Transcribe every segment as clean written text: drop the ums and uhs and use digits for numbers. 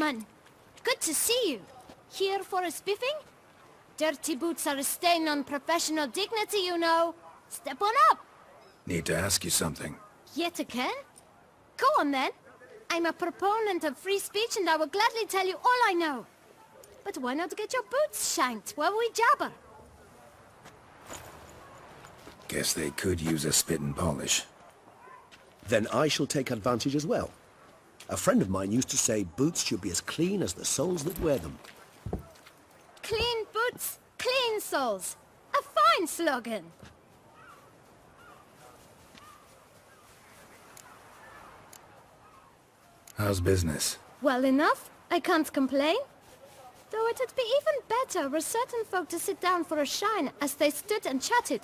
gentlemen! Good to see you. Here for a spiffing? Dirty boots are a stain on professional dignity, you know. Step on up. Need to ask you something. Yet again? Go on then. I'm a proponent of free speech and I will gladly tell you all I know. But why not get your boots shanked while we jabber? Guess they could use a spit and polish. Then I shall take advantage as well. A friend of mine used to say boots should be as clean as the soles that wear them. Clean boots, clean soles. A fine slogan. How's business? Well enough. I can't complain. Though it'd be even better were certain folk to sit down for a shine as they stood and chatted.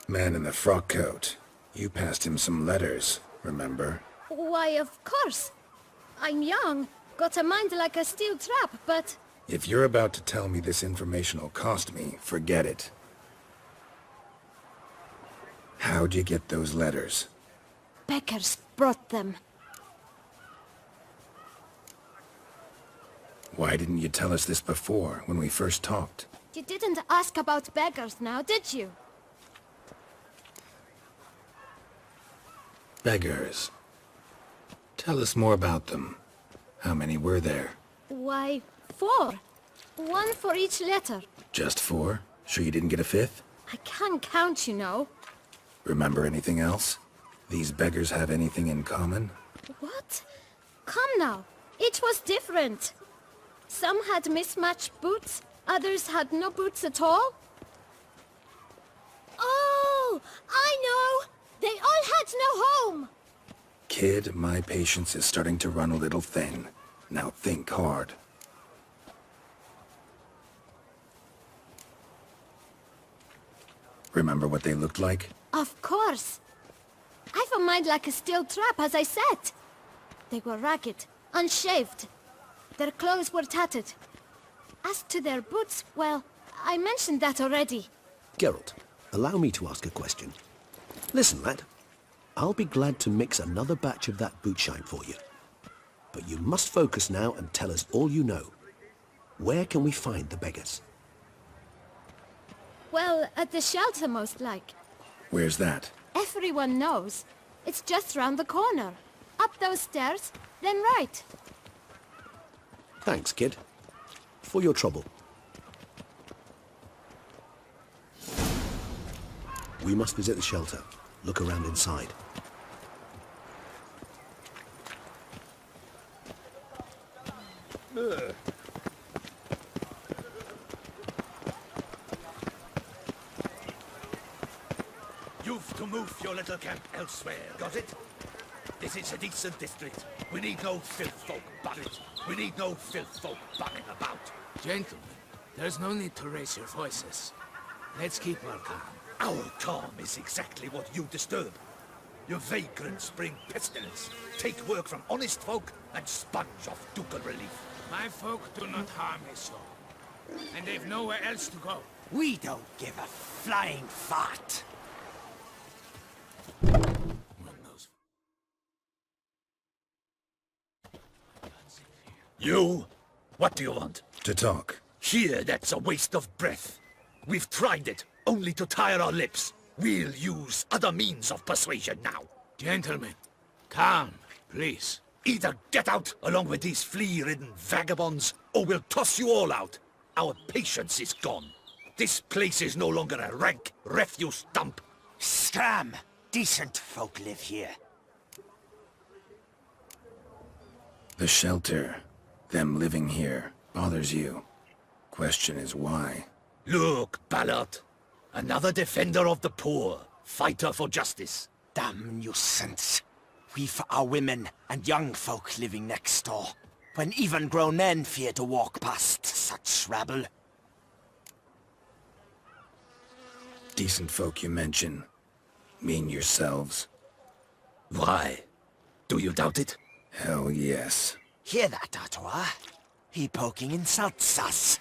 Man in the frock coat. You passed him some letters, remember? Why, of course. I'm young, got a mind like a steel trap, but... If you're about to tell me this information will cost me, forget it. How'd you get those letters? Beggars brought them. Why didn't you tell us this before, when we first talked? You didn't ask about beggars now, did you? Beggars. Tell us more about them. How many were there? Why, 4. 1 for each letter. Just 4? Sure you didn't get a 5th? I can't count, you know. Remember anything else? These beggars have anything in common? What? Come now. Each was different. Some had mismatched boots, others had no boots at all. Oh, I know! They all had no home! Kid, my patience is starting to run a little thin. Now think hard. Remember what they looked like? Of course. I've a mind like a steel trap, as I said. They were ragged, unshaved. Their clothes were tattered. As to their boots, well, I mentioned that already. Geralt, allow me to ask a question. Listen, lad. I'll be glad to mix another batch of that boot shine for you. But you must focus now and tell us all you know. Where can we find the beggars? Well, at the shelter, most like. Where's that? Everyone knows. It's just round the corner. Up those stairs, then right. Thanks, kid. For your trouble. We must visit the shelter. Look around inside. You've to move your little camp elsewhere, got it? This is a decent district. We need no filth folk buried. We need no filth folk bugging about. Gentlemen, there's no need to raise your voices. Let's keep our calm. Our calm is exactly what you disturb. Your vagrants bring pestilence, take work from honest folk, and sponge off ducal relief. My folk do not harm his soul. And they've nowhere else to go. We don't give a flying fart. You? What do you want? To talk. Here, that's a waste of breath. We've tried it, only to tire our lips. We'll use other means of persuasion now. Gentlemen, calm, please. Either get out along with these flea-ridden vagabonds, or we'll toss you all out. Our patience is gone. This place is no longer a rank refuse dump. Scram! Decent folk live here. The shelter, them living here, bothers you. Question is why? Look, Ballard. Another defender of the poor, fighter for justice. Damn nuisance. We've our women and young folk living next door, when even grown men fear to walk past such rabble. Decent folk you mention. Mean yourselves? Why? Do you doubt it? Hell yes. Hear that, Artois? He poking insults us.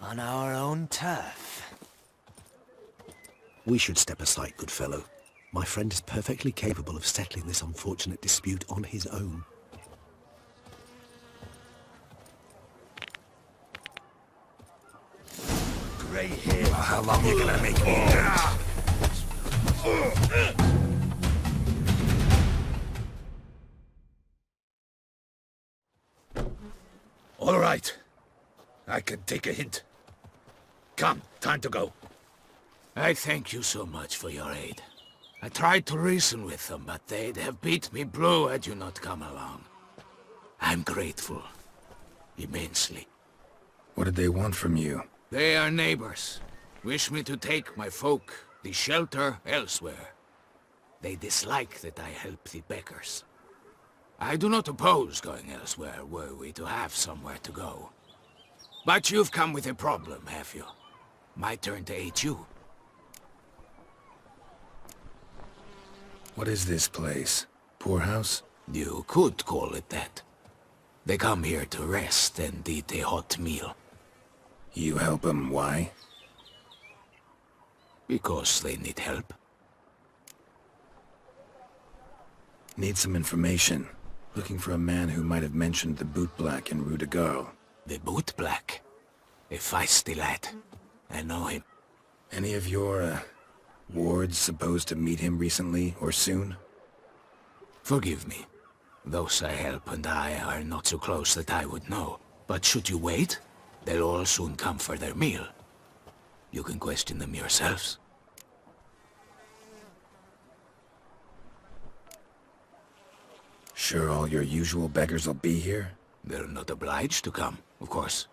On our own turf. We should step aside, good fellow. My friend is perfectly capable of settling this unfortunate dispute on his own. head. How long are you gonna make me? All right. I can take a hint. Come, time to go. I thank you so much for your aid. I tried to reason with them, but they'd have beat me blue had you not come along. I'm grateful. Immensely. What did they want from you? They are neighbors. Wish me to take my folk, the shelter, elsewhere. They dislike that I help the beggars. I do not oppose going elsewhere, were we to have somewhere to go. But you've come with a problem, have you? My turn to aid you. What is this place? Poorhouse? You could call it that. They come here to rest and eat a hot meal. You help them, why? Because they need help. Need some information. Looking for a man who might have mentioned the boot black in Rue de Garl. The boot black. A feisty lad. I know him. Any of your, wards supposed to meet him recently or soon? Forgive me. Those I help and I are not so close that I would know. But should you wait, they'll all soon come for their meal. You can question them yourselves. Sure all your usual beggars will be here? They're not obliged to come, of course.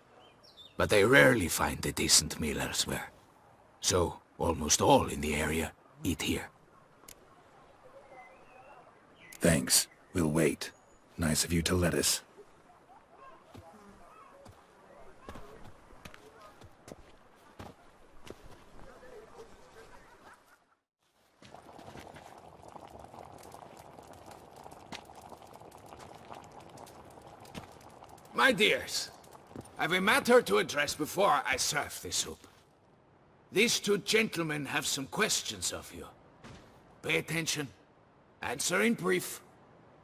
But they rarely find a decent meal elsewhere. So, almost all in the area eat here. Thanks. We'll wait. Nice of you to let us. My dears, I've a matter to address before I serve the soup. These two gentlemen have some questions of you. Pay attention. Answer in brief.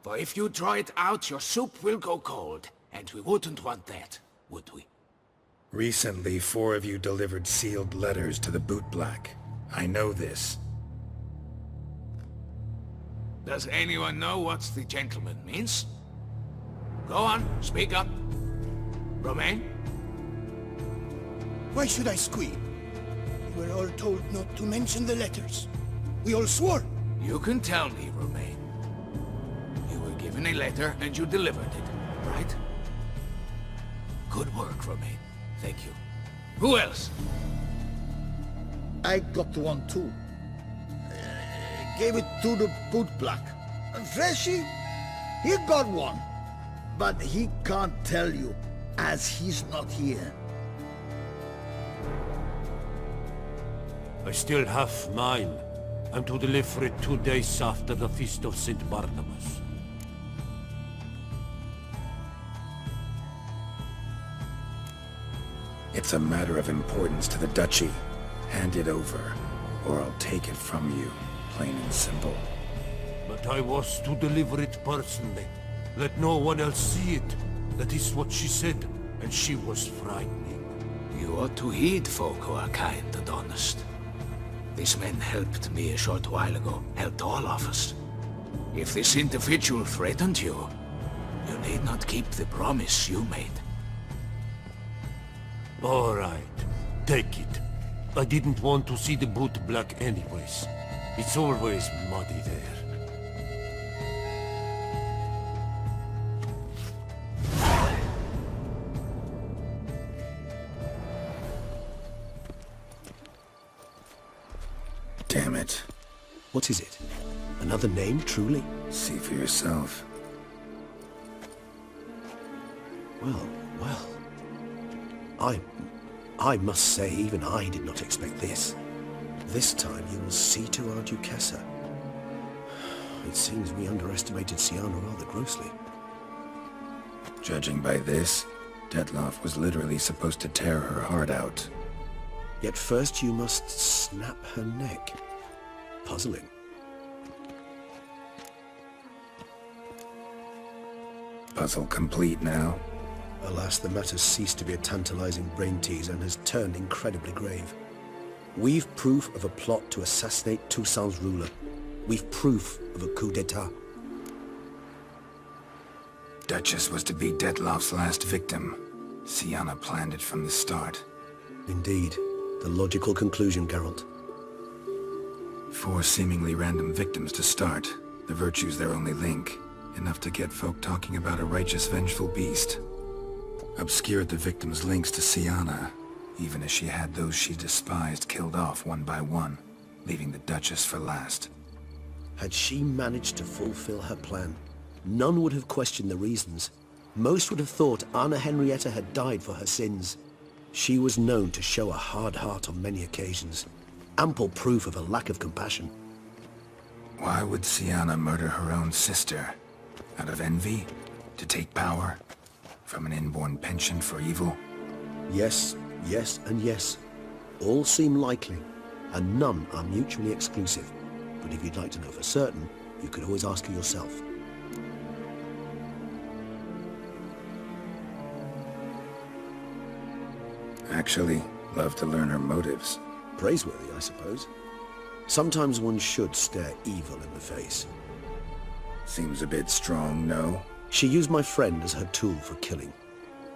For if you draw it out, your soup will go cold. And we wouldn't want that, would we? Recently, 4 of you delivered sealed letters to the boot black. I know this. Does anyone know what the gentleman means? Go on, speak up. Romain? Why should I squeal? We were all told not to mention the letters. We all swore. You can tell me, Romain. You were given a letter and you delivered it, right? Good work, Romain. Thank you. Who else? I got one too. Gave it to the boot black. Freshy, he got one. But he can't tell you, as he's not here. I still have mine. I'm to deliver it 2 days after the Feast of St. Barnabas. It's a matter of importance to the Duchy. Hand it over, or I'll take it from you, plain and simple. But I was to deliver it personally. Let no one else see it. That is what she said, and she was frightening. You ought to heed folk who are kind and honest. These men helped me a short while ago, helped all of us. If this individual threatened you, you need not keep the promise you made. All right, take it. I didn't want to see the boot black anyways. It's always muddy there. Damn it. What is it? Another name, truly? See for yourself. Well, well. I must say, even I did not expect this. This time you will see to our Duchessa. It seems we underestimated Siana rather grossly. Judging by this, Detloff was literally supposed to tear her heart out. Yet first you must snap her neck. Puzzling. Puzzle complete now. Alas, the matter's ceased to be a tantalizing brain teaser and has turned incredibly grave. We've proof of a plot to assassinate Toussaint's ruler. We've proof of a coup d'etat. Duchess was to be Dettlaff's last victim. Sienna planned it from the start. Indeed. The logical conclusion, Geralt. 4 seemingly random victims to start. The virtue's their only link. Enough to get folk talking about a righteous, vengeful beast. Obscured the victims' links to Sienna, even as she had those she despised killed off one by one, leaving the Duchess for last. Had she managed to fulfill her plan, none would have questioned the reasons. Most would have thought Anna Henrietta had died for her sins. She was known to show a hard heart on many occasions. Ample proof of a lack of compassion. Why would Sienna murder her own sister? Out of envy? To take power? From an inborn penchant for evil? Yes, yes, and yes. All seem likely, and none are mutually exclusive. But if you'd like to know for certain, you could always ask her yourself. Actually, love to learn her motives. Praiseworthy, I suppose. Sometimes one should stare evil in the face. Seems a bit strong, no? She used my friend as her tool for killing.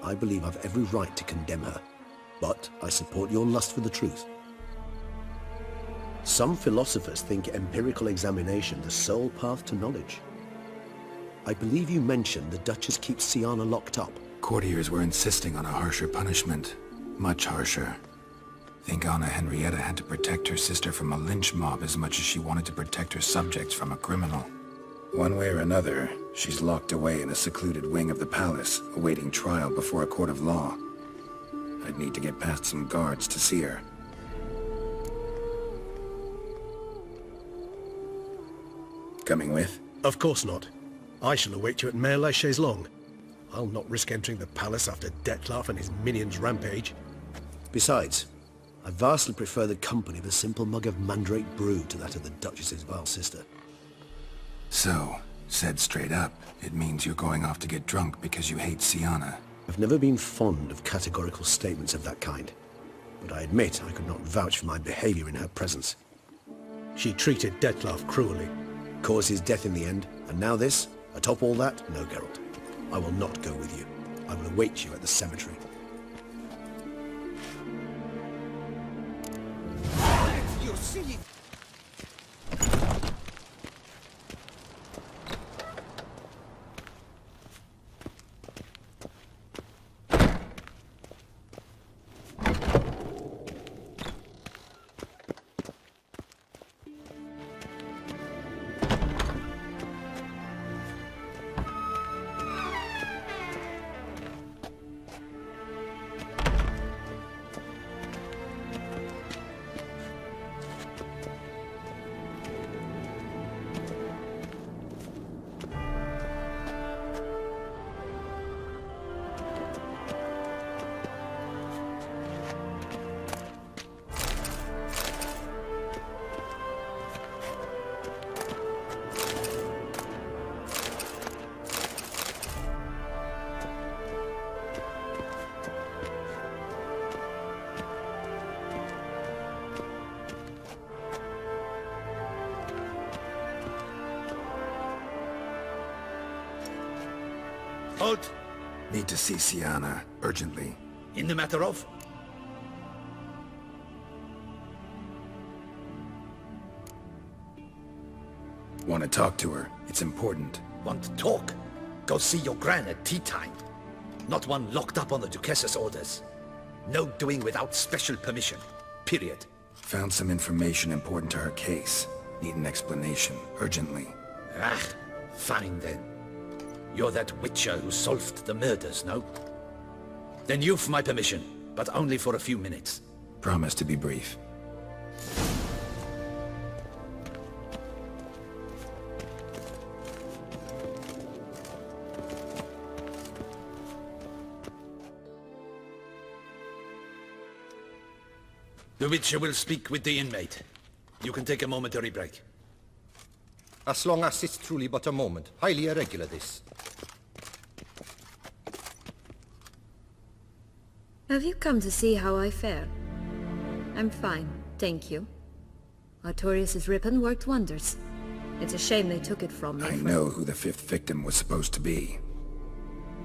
I believe I've every right to condemn her, but I support your lust for the truth. Some philosophers think empirical examination the sole path to knowledge. I believe you mentioned the Duchess keeps Sienna locked up. Courtiers were insisting on a harsher punishment. Much harsher. Think Anna Henrietta had to protect her sister from a lynch mob as much as she wanted to protect her subjects from a criminal. One way or another, she's locked away in a secluded wing of the palace, awaiting trial before a court of law. I'd need to get past some guards to see her. Coming with? Of course not. I shall await you at Mare la Chaise-Longue. I'll not risk entering the palace after Dettlaff and his minions rampage. Besides, I vastly prefer the company of a simple mug of mandrake brew to that of the Duchess's vile sister. So, said straight up, it means you're going off to get drunk because you hate Sienna. I've never been fond of categorical statements of that kind, but I admit I could not vouch for my behavior in her presence. She treated Dettlaff cruelly, caused his death in the end, and now this? Atop all that? No, Geralt. I will not go with you. I will await you at the cemetery. You see? Halt! Need to see Sienna, urgently. In the matter of? Want to talk to her. It's important. Want to talk? Go see your gran at tea time. Not one locked up on the Duchess's orders. No doing without special permission. Period. Found some information important to her case. Need an explanation, urgently. Ah, fine then. You're that witcher who solved the murders, no? Then you've my permission, but only for a few minutes. Promise to be brief. The witcher will speak with the inmate. You can take a momentary break. As long as it's truly but a moment. Highly irregular, this. Have you come to see how I fare? I'm fine. Thank you. Artorius' ribbon worked wonders. It's a shame they took it from me. I know who the 5th victim was supposed to be.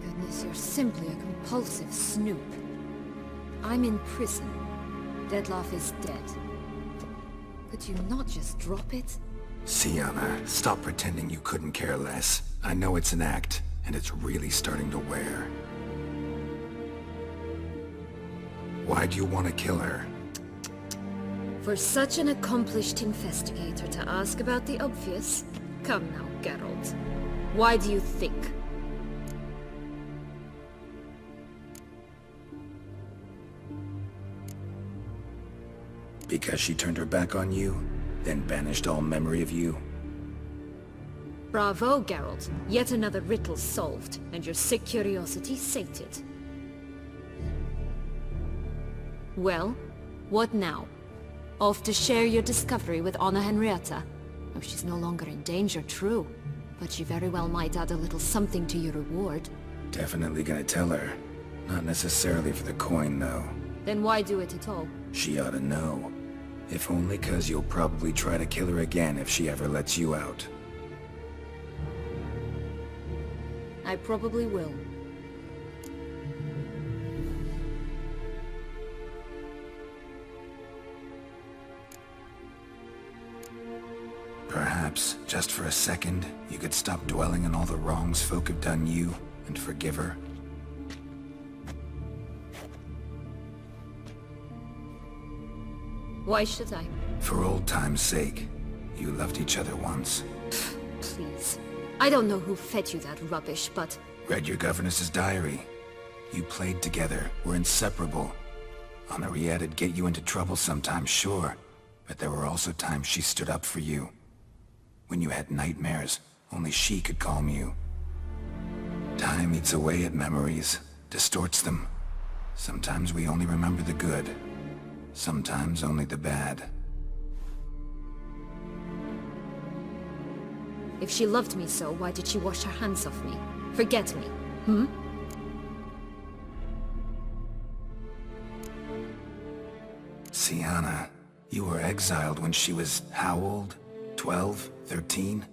Goodness, you're simply a compulsive snoop. I'm in prison. Detlef is dead. Could you not just drop it? Sienna, stop pretending you couldn't care less. I know it's an act, and it's really starting to wear. Why do you want to kill her? For such an accomplished investigator to ask about the obvious? Come now, Geralt. Why do you think? Because she turned her back on you, then banished all memory of you? Bravo, Geralt. Yet another riddle solved, and your sick curiosity sated. Well, what now? Off to share your discovery with Anna Henrietta? Oh, she's no longer in danger, true. But she very well might add a little something to your reward. Definitely gonna tell her. Not necessarily for the coin, though. Then why do it at all? She ought to know. If only 'cause you'll probably try to kill her again if she ever lets you out. I probably will. Perhaps, just for a second, you could stop dwelling on all the wrongs folk have done you, and forgive her. Why should I? For old time's sake. You loved each other once. Please. I don't know who fed you that rubbish, but... Read your governess's diary. You played together, were inseparable. Henriette'd get you into trouble sometimes, sure. But there were also times she stood up for you. When you had nightmares, only she could calm you. Time eats away at memories, distorts them. Sometimes we only remember the good. Sometimes only the bad. If she loved me so, why did she wash her hands off me? Forget me, hmm? Sienna, you were exiled when she was how old? 12? 13?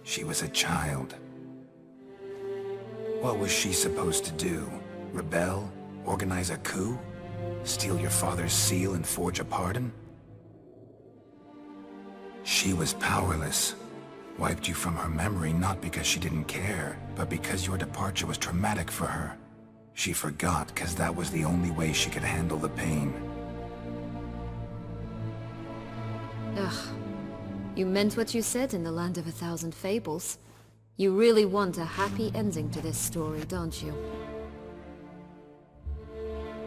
She was a child. What was she supposed to do? Rebel? Organize a coup? Steal your father's seal and forge a pardon? She was powerless. Wiped you from her memory not because she didn't care, but because your departure was traumatic for her. She forgot because that was the only way she could handle the pain. Ugh. You meant what you said in the Land of a Thousand Fables. You really want a happy ending to this story, don't you?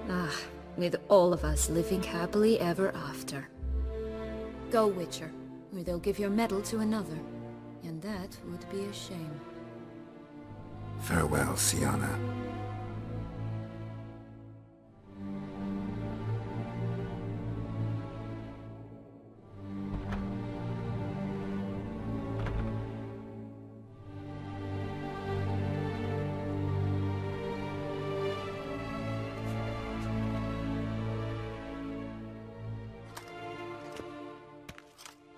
Ah, with all of us living happily ever after. Go, Witcher, or they'll give your medal to another. And that would be a shame. Farewell, Sienna.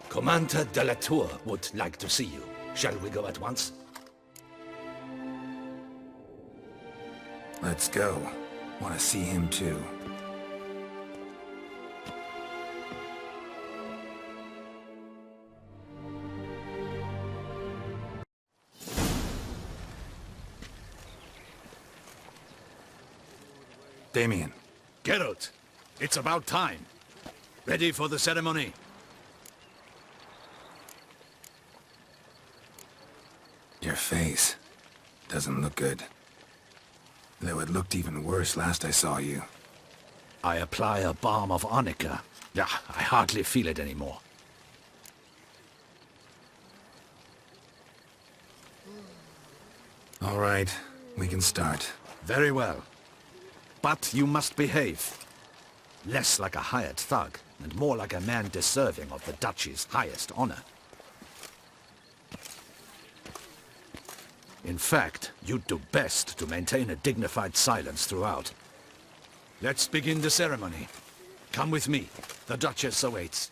Commander de la Tour would like to see you. Shall we go at once? Let's go. Want to see him too. Damien. Geralt, it's about time. Ready for the ceremony? Your face doesn't look good. Though it looked even worse last I saw you. I apply a balm of arnica. Yeah, I hardly feel it anymore. All right, we can start. Very well. But you must behave. Less like a hired thug, and more like a man deserving of the Duchy's highest honor. In fact, you'd do best to maintain a dignified silence throughout. Let's begin the ceremony. Come with me. The Duchess awaits.